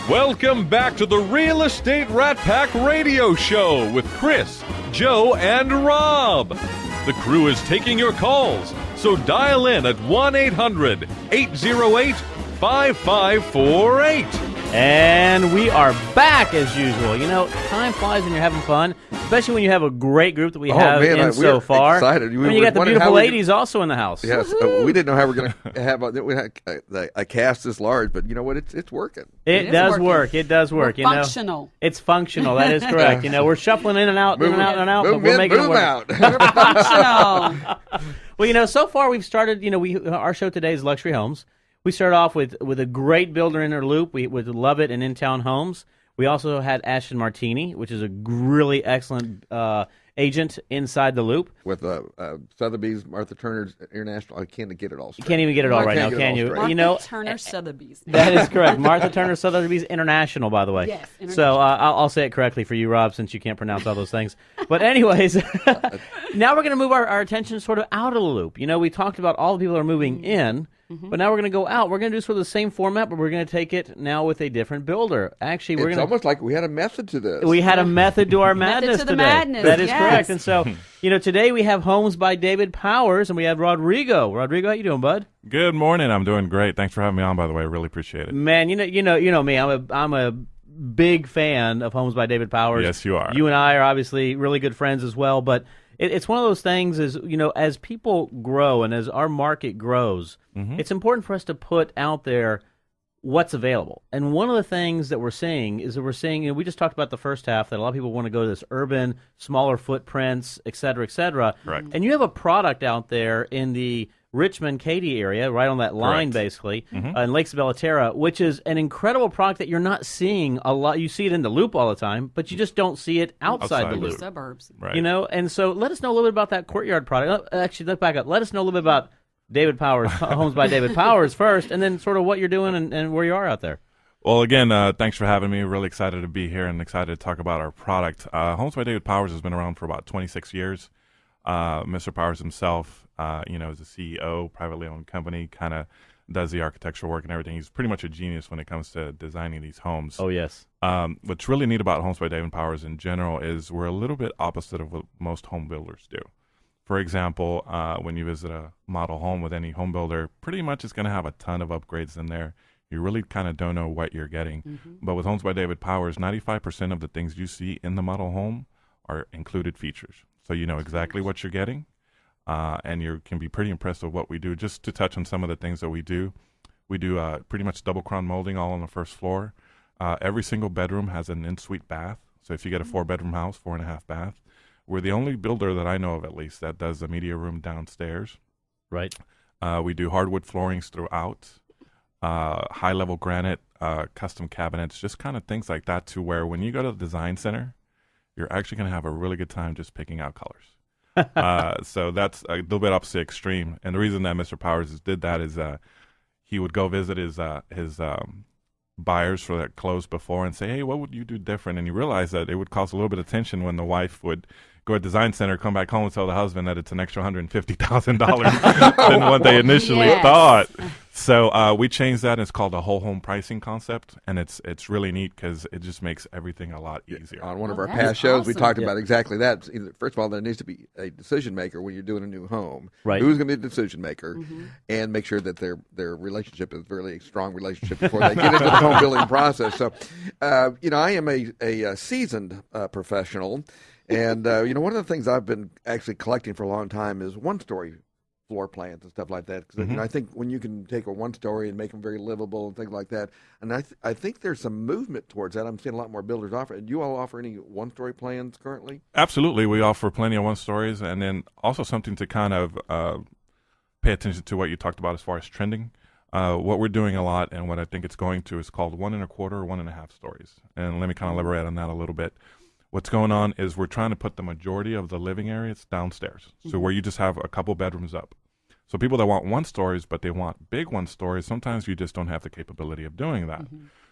Welcome back to the Real Estate Rat Pack Radio Show with Chris, Joe, and Rob. The crew is taking your calls, so dial in at 1-800-808-5548. And we are back as usual. You know, time flies when you're having fun, especially when you have a great group that we have so far. Excited. And you got the beautiful ladies also in the house. Yes, we didn't know how we're going to have a cast this large, but you know what? It's working. It does work. It does work. We're functional. It's functional. That is correct. You know, we're shuffling in and out, but we're making it work. We're functional. Well, you know, so far we've started. You know, our show today is luxury homes. We started off with a great builder in our loop. We would love it in In-Town Homes. We also had Ashton Martini, which is a really excellent agent inside the loop. With Sotheby's, Martha Turner's International. I can't get it all straight. You can't even get it all right now, can you? Martha Turner Sotheby's. That is correct. Martha Turner Sotheby's International, by the way. Yes, international. So I'll say it correctly for you, Rob, since you can't pronounce all those things. But anyways, now we're going to move our attention sort of out of the loop. You know, we talked about all the people that are moving in. Mm-hmm. But now we're going to go out. We're going to do sort of the same format, but we're going to take it now with a different builder. Actually, it's almost like we had a method to this. We had a method to our madness to the today. Madness, that is yes. correct. And so, you know, today we have Homes by David Powers, and we have Rodrigo. Rodrigo, how you doing, bud? Good morning. I'm doing great. Thanks for having me on. By the way, I really appreciate it. Man, you know me. I'm a big fan of Homes by David Powers. Yes, you are. You and I are obviously really good friends as well, but it's one of those things is, you know, as people grow and as our market grows, it's important for us to put out there what's available. And one of the things that we're seeing is that you know, we just talked about the first half, that a lot of people want to go to this urban, smaller footprints, et cetera, et cetera. Correct. And you have a product out there in the Richmond-Katy area, right on that line, basically, in Lakes of Bellaterra, which is an incredible product that you're not seeing a lot. You see it in the loop all the time, but you just don't see it outside the loop. Suburbs. Right. You know, and so let us know a little bit about that courtyard product. Actually, let's back up. Let us know a little bit about David Powers, Homes by David Powers first, and then sort of what you're doing and where you are out there. Well, again, thanks for having me. Really excited to be here and excited to talk about our product. Homes by David Powers has been around for about 26 years. Mr. Powers himself, you know, is a CEO, privately owned company, kind of does the architectural work and everything. He's pretty much a genius when it comes to designing these homes. Oh, yes. What's really neat about Homes by David Powers in general is we're a little bit opposite of what most home builders do. For example, when you visit a model home with any home builder, pretty much it's going to have a ton of upgrades in there. You really kind of don't know what you're getting. But with Homes by David Powers, 95% of the things you see in the model home are included features. So you know exactly what you're getting, and you can be pretty impressed with what we do. Just to touch on some of the things that we do pretty much double crown molding all on the first floor. Every single bedroom has an in-suite bath. So if you get a 4-bedroom house, 4.5 bath, we're the only builder that I know of, at least, that does the media room downstairs. Right. We do hardwood floorings throughout, high-level granite, custom cabinets, just kind of things like that, to where when you go to the design center, you're actually going to have a really good time just picking out colors. So that's a little bit opposite extreme. And the reason that Mr. Powers did that is he would go visit his buyers for that closed before and say, hey, what would you do different? And you realize that it would cause a little bit of tension when the wife would go to design center, come back home and tell the husband that it's an extra $150,000 than what they initially thought. So we changed that. It's called a whole home pricing concept, and it's really neat because it just makes everything a lot easier. On one of our past shows, we talked about exactly that. First of all, there needs to be a decision maker when you're doing a new home. Right. Who's going to be the decision maker, and make sure that their relationship is a really strong relationship before they get into the home building process. So, you know, I am a seasoned professional. And, you know, one of the things I've been actually collecting for a long time is one-story floor plans and stuff like that. Because, you know, I think when you can take a one-story and make them very livable and things like that, and I think there's some movement towards that. I'm seeing a lot more builders offer. Do you all offer any one-story plans currently? Absolutely. We offer plenty of one-stories, and then also something to kind of pay attention to what you talked about as far as trending. What we're doing a lot, and what I think it's going to, is called 1 1/4 or 1.5 stories. And let me kind of elaborate on that a little bit. What's going on is we're trying to put the majority of the living areas downstairs, so where you just have a couple bedrooms up. So people that want one stories, but they want big one stories, sometimes you just don't have the capability of doing that.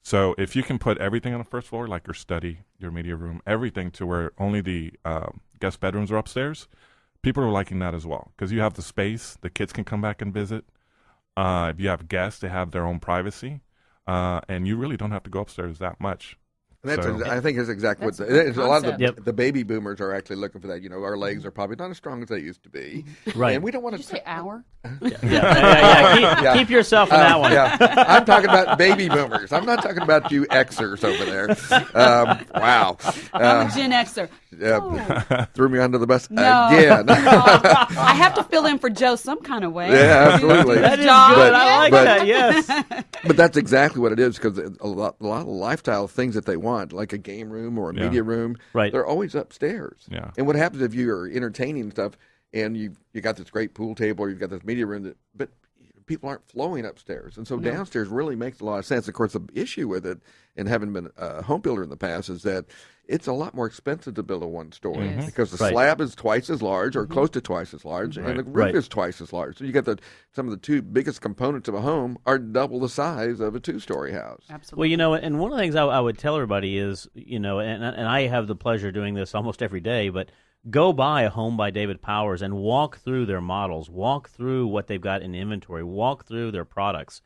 So if you can put everything on the first floor, like your study, your media room, everything, to where only the guest bedrooms are upstairs, people are liking that as well, because you have the space, the kids can come back and visit. If you have guests, they have their own privacy. and you really don't have to go upstairs that much. That's So- I think it's exactly That's what a good it's a lot of concept. Yep. the baby boomers are actually looking for that. Our legs are probably not as strong as they used to be, Right. and we don't want Did to. you say hour? Yeah. Yeah. Keep yourself in that one. Yeah, I'm talking about baby boomers. I'm not talking about you Xers over there. Wow, I'm a Gen Xer. threw me under the bus No. again. I have to fill in for Joe some kind of way. Yeah, absolutely. That is Job. good. I like But- that. Yes. But that's exactly what it is, because a lot of lifestyle things that they want, like a game room or a Yeah. media room, Right. they're always upstairs. Yeah. And what happens if you're entertaining and stuff, and you got this great pool table, or you've got this media room, but people aren't flowing upstairs, and so downstairs really makes a lot of sense. Of course, the issue with it, and having been a home builder in the past, is that it's a lot more expensive to build a one-story Yes. because the Right. slab is twice as large, or close to twice as large, and the roof Right. is twice as large. So you got some of the two biggest components of a home are double the size of a two-story house. Absolutely. Well, and one of the things I would tell everybody is, and I have the pleasure of doing this almost every day, but go buy a home by David Powers and walk through their models, walk through what they've got in inventory, walk through their products.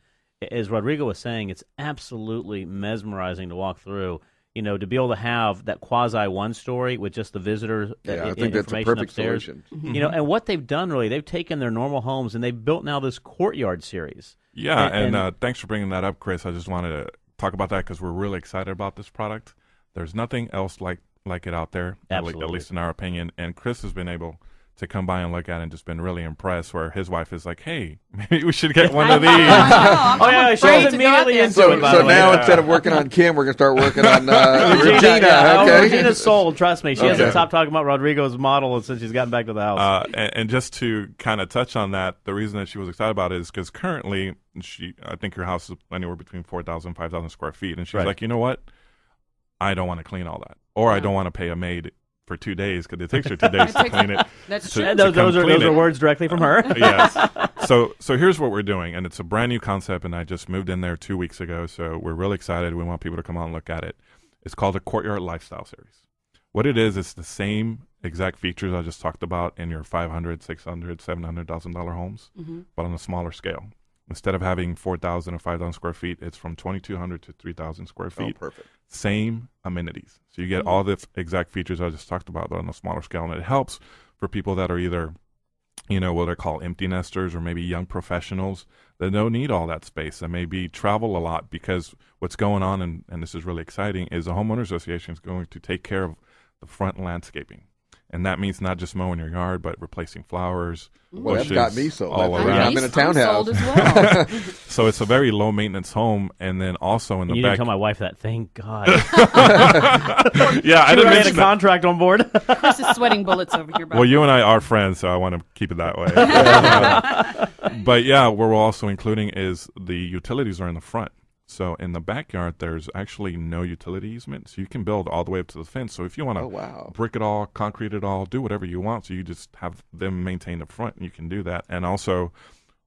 As Rodrigo was saying, it's absolutely mesmerizing to walk through. To be able to have that quasi one story with just the visitors, Yeah, I think that's a information perfect upstairs. solution. And what they've done really, they've taken their normal homes and they've built now this courtyard series. Yeah, And- and thanks for bringing that up, Chris. I just wanted to talk about that because we're really excited about this product. There's nothing else like it out there, at Absolutely. least in our opinion. And Chris has been able to come by and look at it and just been really impressed, where his wife is like, hey, maybe we should get one of these. Oh, yeah, she was immediately into So, it, by so the way. now instead of working on Kim, we're going to start working on Regina. Yeah. Okay. Oh, Regina's sold. Trust me. She hasn't Okay. stopped talking about Rodrigo's model since she's gotten back to the house. And just to kind of touch on that, the reason that she was excited about it is because currently, I think your house is anywhere between 4,000 and 5,000 square feet. And she's Right. like, you know what? I don't want to clean all that. Or I don't want to pay a maid for 2 days because it takes her 2 days to clean it. That's to- true. to those come clean are it. words directly from her. Yes. So here's what we're doing, and it's a brand new concept, and I just moved in there 2 weeks ago, so we're really excited. We want people to come out and look at it. It's called a Courtyard Lifestyle Series. What it is, it's the same exact features I just talked about in your $500,000, $600,000, $700,000 homes, but on a smaller scale. Instead of having 4,000 or 5,000 square feet, it's from 2,200 to 3,000 square Oh, feet. perfect. Same amenities. So you get all the exact features I just talked about, but on a smaller scale. And it helps for people that are either, what they're called empty nesters, or maybe young professionals that don't need all that space and maybe travel a lot, because what's going on, and this is really exciting, is the homeowner association is going to take care of the front landscaping. And that means not just mowing your yard, but replacing flowers, Well, that's bushes got me sold. all That's- around. I'm in a I'm townhouse. sold as well. So it's a very low maintenance home. And then also in the You didn't back. tell my wife that. Thank God. Yeah, I She didn't had a mention that. contract on board. Chris is sweating bullets over here. Well, you and I are friends, so I want to keep it that way. But yeah, what we're also including is the utilities are in the front. So in the backyard, there's actually no utility easement, so you can build all the way up to the fence. So if you want to Oh, wow. brick it all, concrete it all, do whatever you want, so you just have them maintain the front, and you can do that. And also,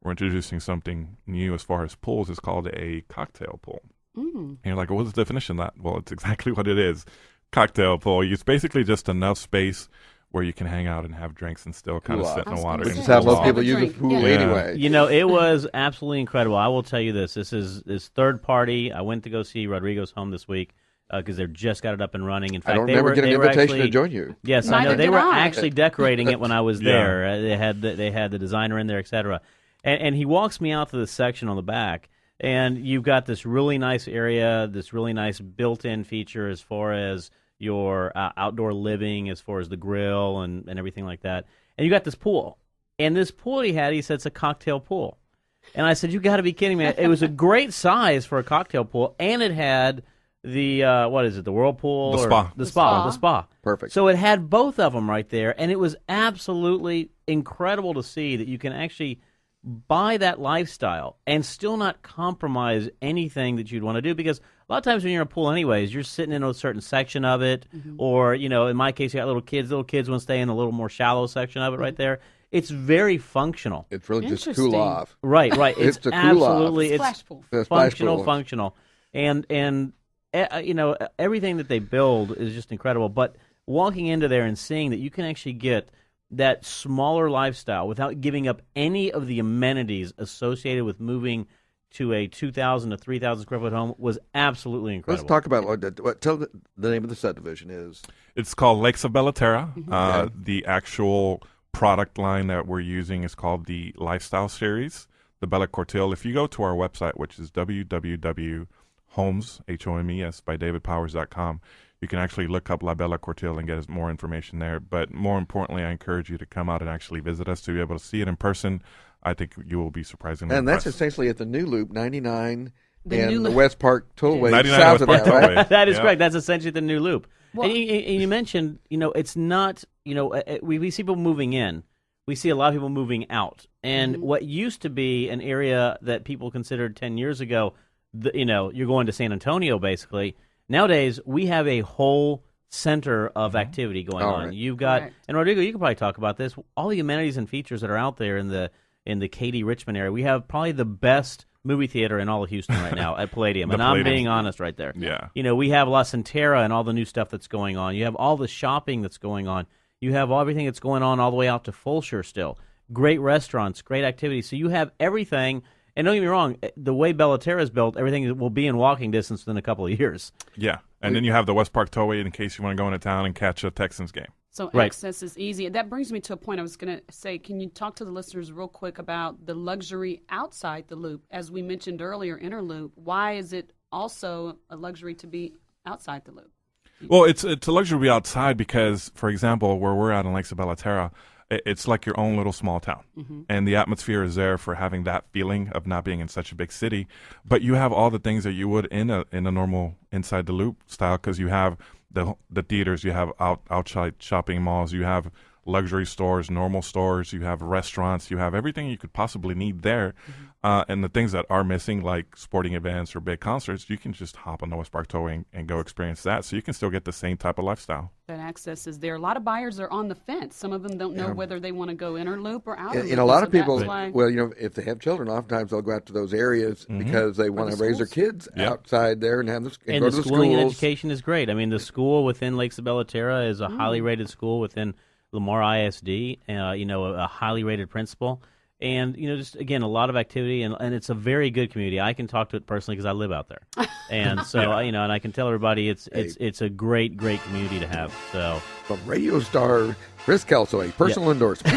we're introducing something new as far as pools. It's called a cocktail pool. And you're like, what's the definition of that? Well, it's exactly what it is. Cocktail pool. It's basically just enough space where you can hang out and have drinks and still kind of Cool sit in off. the water. Which Which is Yeah. how cool most off. people use the Drink. pool Yeah. anyway. It was absolutely incredible. I will tell you this. This is third party. I went to go see Rodrigo's home this week because they just got it up and running. In fact, I don't they remember were, getting they an were invitation actually, to join you. Yes, I know. Neither They did were I. actually decorating it when I was Yeah. there. They had the designer in there, etc. And he walks me out to this section on the back, and you've got this really nice area, this really nice built-in feature as far as your outdoor living, as far as the grill and everything like that. And you got this pool. And this pool he said it's a cocktail pool. And I said, you got to be kidding me. It was a great size for a cocktail pool, and it had the, what is it, the whirlpool? The or- spa. The spa. Perfect. So it had both of them right there, and it was absolutely incredible to see that you can actually buy that lifestyle and still not compromise anything that you'd want to do, because a lot of times when you're in a pool anyways, you're sitting in a certain section of it, or, in my case, you got little kids want to stay in a little more shallow section of it right there. It's very functional. It's really just to Interesting. cool off. Right. It's It's to cool off. absolutely, it's Splash pool. The splash functional. And everything that they build is just incredible. But walking into there and seeing that you can actually get that smaller lifestyle without giving up any of the amenities associated with moving to a 2,000 to 3,000 square foot home was absolutely incredible. Let's talk about tell the name of the subdivision is. It's called Lakes of Bellaterra. Okay. The actual product line that we're using is called the Lifestyle Series, the Bella Cortile. If you go to our website, which is www.homes, H-O-M-E-S, by davidpowers.com, you can actually look up La Bella Cortile and get more information there. But more importantly, I encourage you to come out and actually visit us to be able to see it in person. I think you will be surprisingly And that's impressed. essentially at the New Loop, 99 The and New the Loop. West Park Tollway, 99 south West of Park that, right? Tollway. That is Yeah. correct. That's essentially the new loop. Well- and you mentioned, it's not, we see people moving in. We see a lot of people moving out. And what used to be an area that people considered 10 years ago, you're going to San Antonio, basically. Nowadays, we have a whole center of activity going on. Right. You've got, Correct. and Rodrigo, you can probably talk about this, all the amenities and features that are out there in the Katy, Richmond area. We have probably the best movie theater in all of Houston right now at Palladium. And I'm Palladium. being honest right there. Yeah. We have La Centera and all the new stuff that's going on. You have all the shopping that's going on. You have everything that's going on all the way out to Fulshire still. Great restaurants, great activities. So you have everything. And don't get me wrong, the way Bellaterra is built, everything will be in walking distance within a couple of years. Yeah. And then you have the West Park Tollway in case you want to go into town and catch a Texans game. So Right. access is easy. That brings me to a point I was going to say, can you talk to the listeners real quick about the luxury outside the loop? As we mentioned earlier, inner loop, why is it also a luxury to be outside the loop? Well, it's a luxury to be outside because, for example, where we're at in Lakes of Bellaterra, it's like your own little small town. And the atmosphere is there for having that feeling of not being in such a big city. But you have all the things that you would in a normal inside the loop style because you have the theaters, you have outside shopping malls, you have luxury stores, normal stores, you have restaurants, you have everything you could possibly need there. And the things that are missing, like sporting events or big concerts, you can just hop on the West Park Tollway and go experience that. So you can still get the same type of lifestyle. That access is there. A lot of buyers are on the fence. Some of them don't know whether they want to go inner loop or outer loop. And a lot of So that's people, why- well, if they have children, oftentimes they'll go out to those areas because they want to the raise their schools. kids Yeah. outside there and have and And go the to the schooling and schools. education is great. I mean, the school within Lakes of Bellaterra is a highly rated school within Lamar ISD, a highly rated principal. And, just, again, a lot of activity, and it's a very good community. I can talk to it personally because I live out there. And so, and I can tell everybody it's a great, great community to have. So From radio star Chris Kelso, personal endorsement.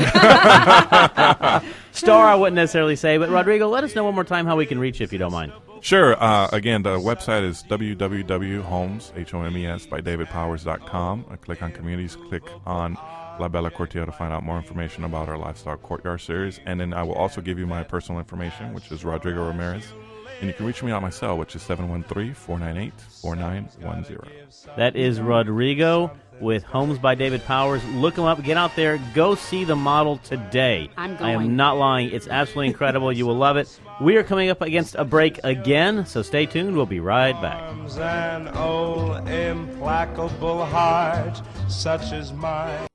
star, I wouldn't necessarily say, but Rodrigo, let us know one more time how we can reach you if you don't mind. Sure. Again, the website is www.homes, H-O-M-E-S, by davidpowers.com. Click on communities, click on La Bella Cortile to find out more information about our Lifestyle Courtyard series. And then I will also give you my personal information, which is Rodrigo Ramirez. And you can reach me on my cell, which is 713-498-4910. That is Rodrigo with Homes by David Powers. Look him up. Get out there. Go see the model today. I'm I am going. not lying. It's absolutely incredible. You will love it. We are coming up against a break again, so stay tuned. We'll be right back. An old implacable heart such as mine.